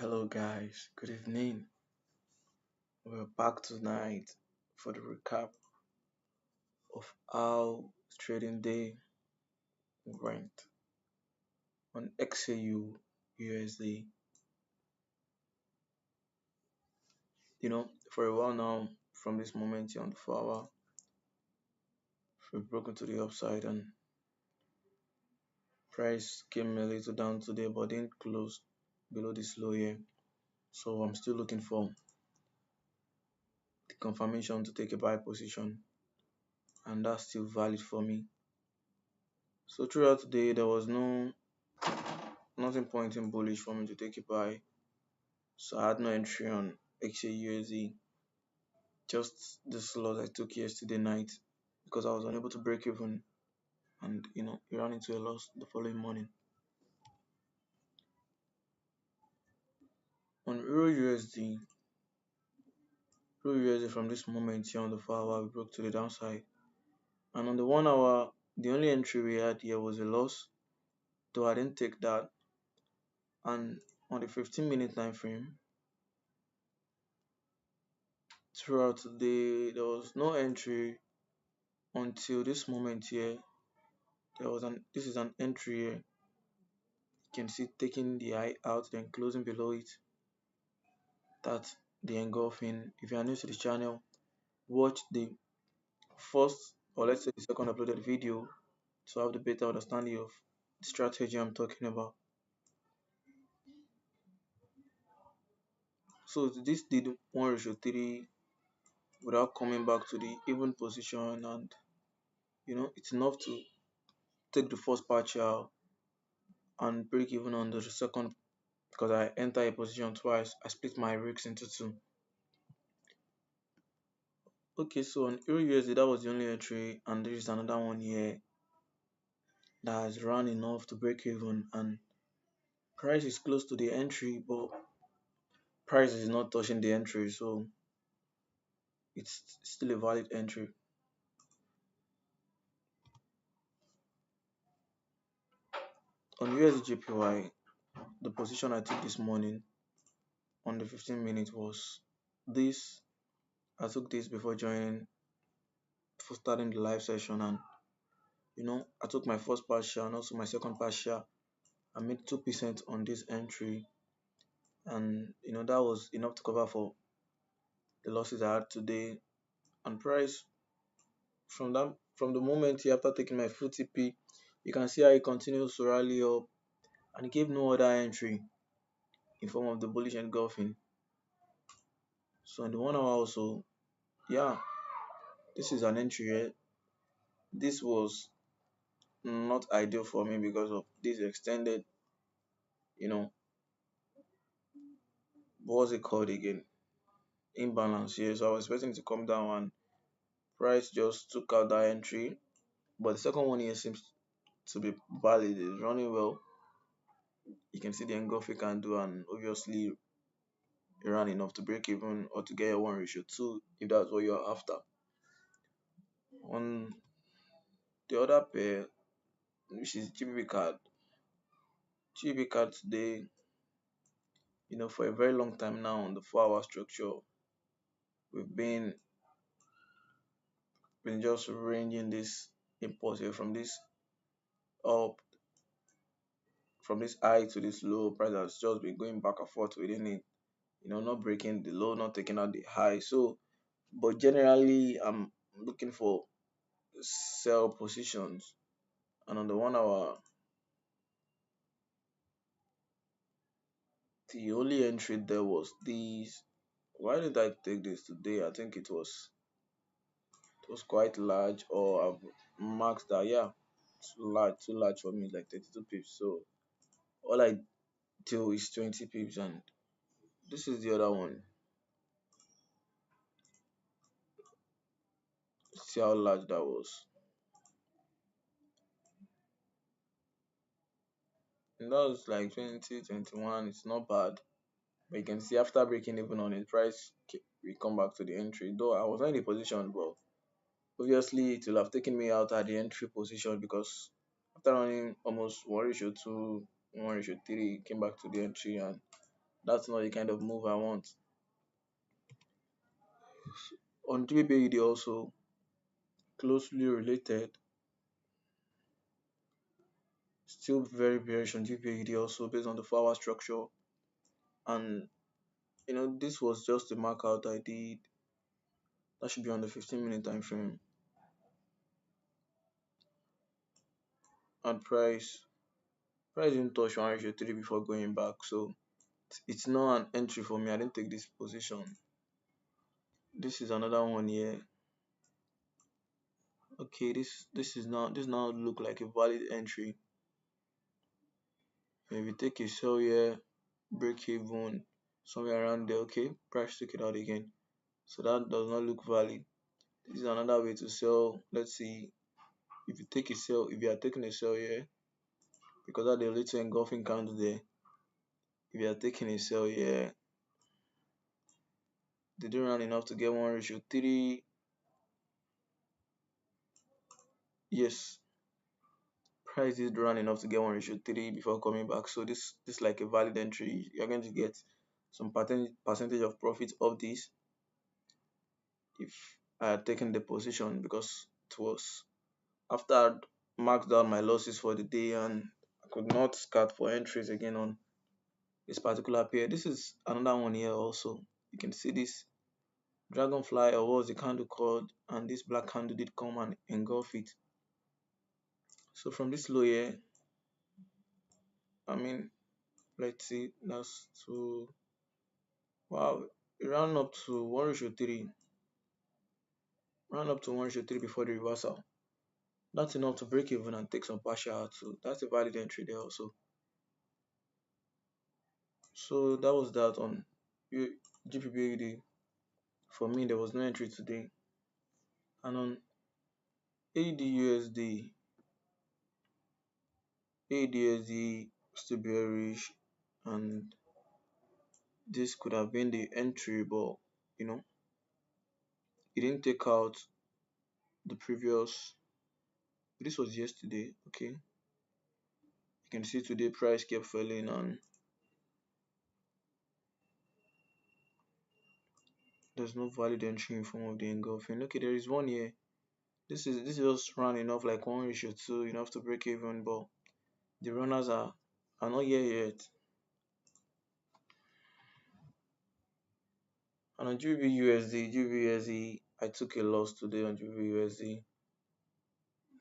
Hello, guys. Good evening. We're back tonight for the recap of how trading day went on XAU USD. For a while now, from this moment here on the 4 hour, we've broken to the upside and price came a little down today but didn't close below this low here. So I'm still looking for the confirmation to take a buy position, and that's still valid for me. So throughout today, there was nothing pointing bullish for me to take a buy. So I had no entry on XAUSD, just this loss I took yesterday night because I was unable to break even, and it ran into a loss the following morning. On Euro USD from this moment here on the 4 hour we broke to the downside, and on the 1 hour the only entry we had here was a loss, though I didn't take that. And on the 15-minute time frame throughout the day there was no entry until this moment here. This is an entry here. You can see taking the eye out, then closing below it. That's the engulfing. If you are new to the channel, watch the first, or let's say the second uploaded video to have the better understanding of the strategy I'm talking about. So this did 1:3 without coming back to the even position, and it's enough to take the first partial and break even on the second, because I enter a position twice. I split my risks into two. Okay, so on Euro USD that was the only entry, and there is another one here that has run enough to break even, and price is close to the entry, but price is not touching the entry, so it's still a valid entry. On USDJPY, the position I took this morning on the 15 minute was this. I took this before starting the live session, and I took my first partial and also my second partial. I made 2% on this entry, and that was enough to cover for the losses I had today. And price from the moment here after taking my full TP, you can see how it continues to rally up, and it gave no other entry in form of the bullish engulfing. So in the 1 hour also, yeah, this is an entry here. This was not ideal for me because of this extended, you know, what was it called again? Imbalance here. So I was expecting it to come down, and price just took out that entry. But the second one here seems to be valid. It's running well. You can see the engulfing can do, and obviously it ran enough to break even or to get a 1:2 if that's what you're after. On the other pair, which is GBP card. GBP card today, for a very long time now on the 4 hour structure, we've been just ranging this impulse here up from this high to this low. Price has just been going back and forth within it, not breaking the low, not taking out the high. So, but generally, I'm looking for sell positions, and on the 1 hour, the only entry there was these. Why did I take this today? I think it was quite large, or I've marked that. Yeah, too large for me, like 32 pips. So all I do is 20 pips, and this is the other one. See how large that was. And that was like 20, 21. It's not bad. But you can see after breaking even on it, price we come back to the entry. Though I was not in the position, but obviously it will have taken me out at the entry position, because after running almost 1:2, 1:3, came back to the entry, and That's not the kind of move I want. On GBPUD also closely related, still very bearish on GBPUD also based on the 4 hour structure. And this was just the markout I did. That should be on the 15-minute time frame. And price didn't touch 103 before going back, so it's not an entry for me. I didn't take this position. This is another one here. Okay, this now look like a valid entry. If you take a sell here, break even somewhere around there, okay, price took it out again, so that does not look valid. This is another way to sell. Let's see, if you are taking a sell here, because of the little engulfing candle there, if you are taking a sell here, they didn't run enough to get 1:3. Yes, price did run enough to get 1:3 before coming back, so this like a valid entry. You're going to get some percentage of profit of this if I had taken the position, because it was after I'd marked down my losses for the day and I could not scat for entries again on this particular pair. This is another one here also. You can see this dragonfly, or what was the candle called, and this black candle did come and engulf it. So from this low here, I mean, let's see, that's to, wow, it ran up to 1:3, ran up to 1:3 before the reversal. That's enough to break even and take some partial out, so that's a valid entry there also. So that was that on GPBUD. For me, there was no entry today. And on ADUSD, ADUSD still bearish, and this could have been the entry, but it didn't take out the previous. This was yesterday, okay. You can see today price kept falling, and there's no valid entry in form of the engulfing. Okay, there is one here. This is just running off like 1:2, enough to break even, but the runners are not here yet. And on GBUSD, I took a loss today on GBUSD,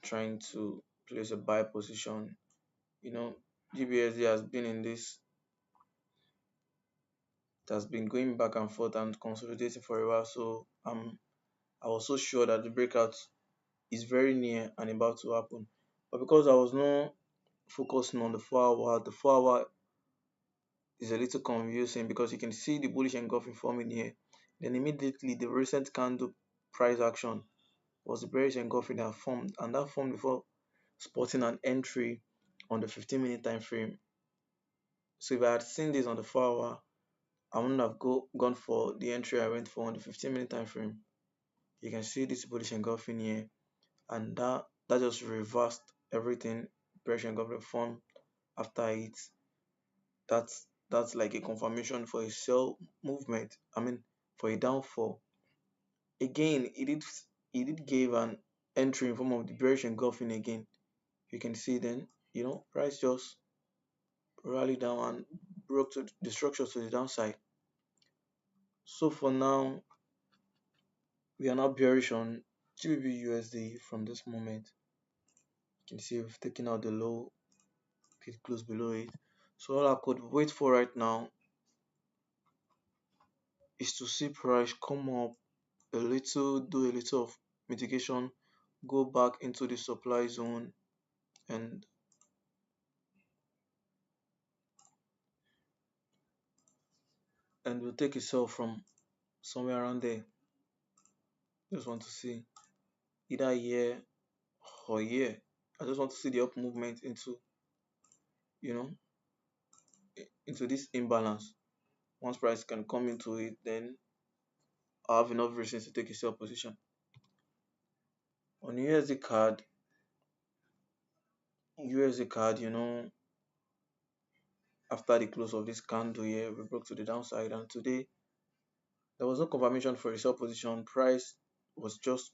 trying to place a buy position. GBUSD has been in this, it has been going back and forth and consolidating for a while, so I was so sure that the breakout is very near and about to happen. But because I was not focusing on the 4 hour, the 4 hour is a little confusing, because you can see the bullish engulfing forming here. Then immediately the recent candle price action was the bearish engulfing that formed, and that formed before spotting an entry on the 15-minute time frame. So if I had seen this on the 4 hour, I wouldn't have gone for the entry I went for on the 15-minute time frame. You can see this bullish engulfing here, and that just reversed everything. Bearish engulfing formed after it. That's like a confirmation for a sell movement. I mean, for a downfall. Again, it did give an entry in form of the bearish engulfing again. You can see then, price just rallied down and broke to the structure to the downside. So for now, we are now bearish on GBP from this moment. You can see we've taken out the low, it close below it. So all I could wait for right now is to see price come up a little, do a little of mitigation, go back into the supply zone, and we'll take a sell from somewhere around there. Just want to see either here or here. I just want to see the up movement you know into this imbalance. Once price can come into it, then I have enough reasons to take a sell position. On USD card, after the close of this candle here, we broke to the downside, and today there was no confirmation for a sell position. Price was just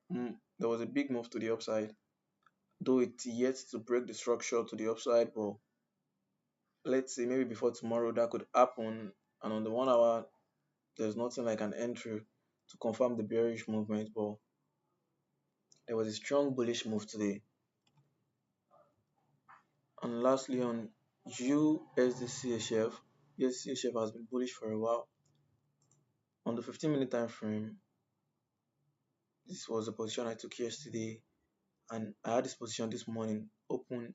there was a big move to the upside, though it's yet to break the structure to the upside. But let's say maybe before tomorrow that could happen. And on the 1 hour, there's nothing like an entry to confirm the bearish movement. But there was a strong bullish move today. And lastly, on USD CHF has been bullish for a while. On the 15-minute time frame, this was the position I took yesterday, and I had this position this morning open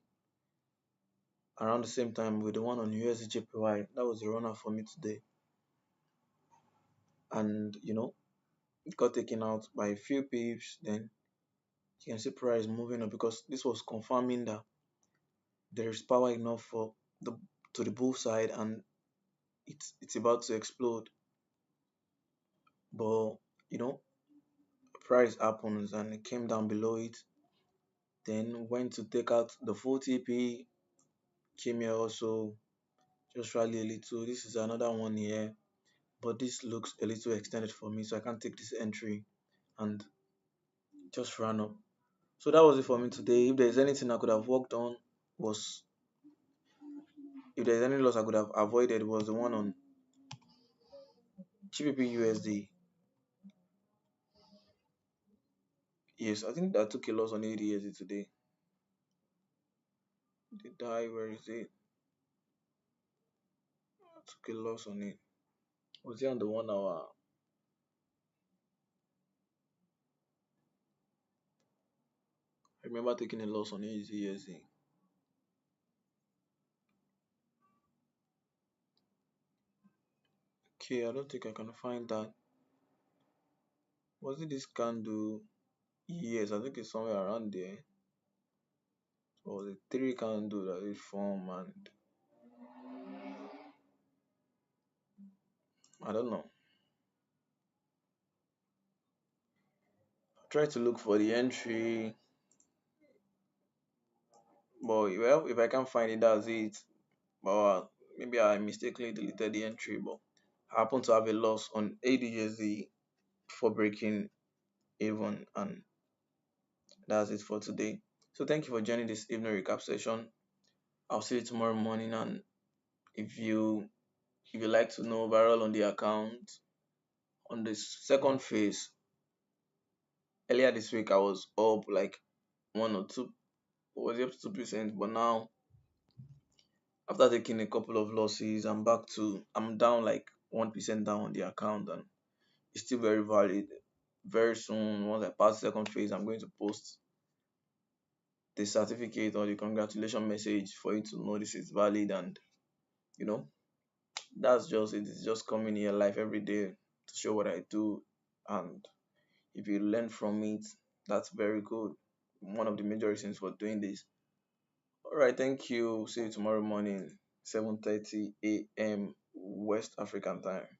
around the same time with the one on USD That was the runner for me today, and it got taken out by a few pips. Then you can see price moving up because this was confirming that there is power enough for the to the bull side, and it's about to explode. But you know, price happens and it came down below it. Then went to take out the full TP, came here also just rally a little. This is another one here, but this looks a little extended for me, so I can't take this entry and just ran up. So that was it for me today. If there's anything I could have worked on, was if there's any loss I could have avoided, was the one on GBP USD. Yes, I think I took a loss on ADSD today. Did I? Where is it? I took a loss on it. Was it on the 1 hour? I remember taking a loss on ADSD. Okay, I don't think I can find that. Was it this candle? Yes, I think it's somewhere around there. Or was it three candle that it form, and I don't know. Try to look for the entry, but well, if I can't find it, that's it. But maybe I mistakenly deleted the entry, but I happen to have a loss on ADSD for breaking even, and that's it for today. So thank you for joining this evening recap session. I'll see you tomorrow morning, and if you if you like to know overall on the account on the second phase, earlier this week I was up like 1 or 2, was up to 2%, but now after taking a couple of losses, I'm down like 1% down on the account, and it's still very valid. Very soon, once I pass the second phase, I'm going to post the certificate or the congratulation message for you to know this is valid. And you know that's just it. It's just coming here live every day to show what I do, and if you learn from it, that's very good. One of the major reasons for doing this. All right, thank you. See you tomorrow morning, 7:30 a.m. West African time.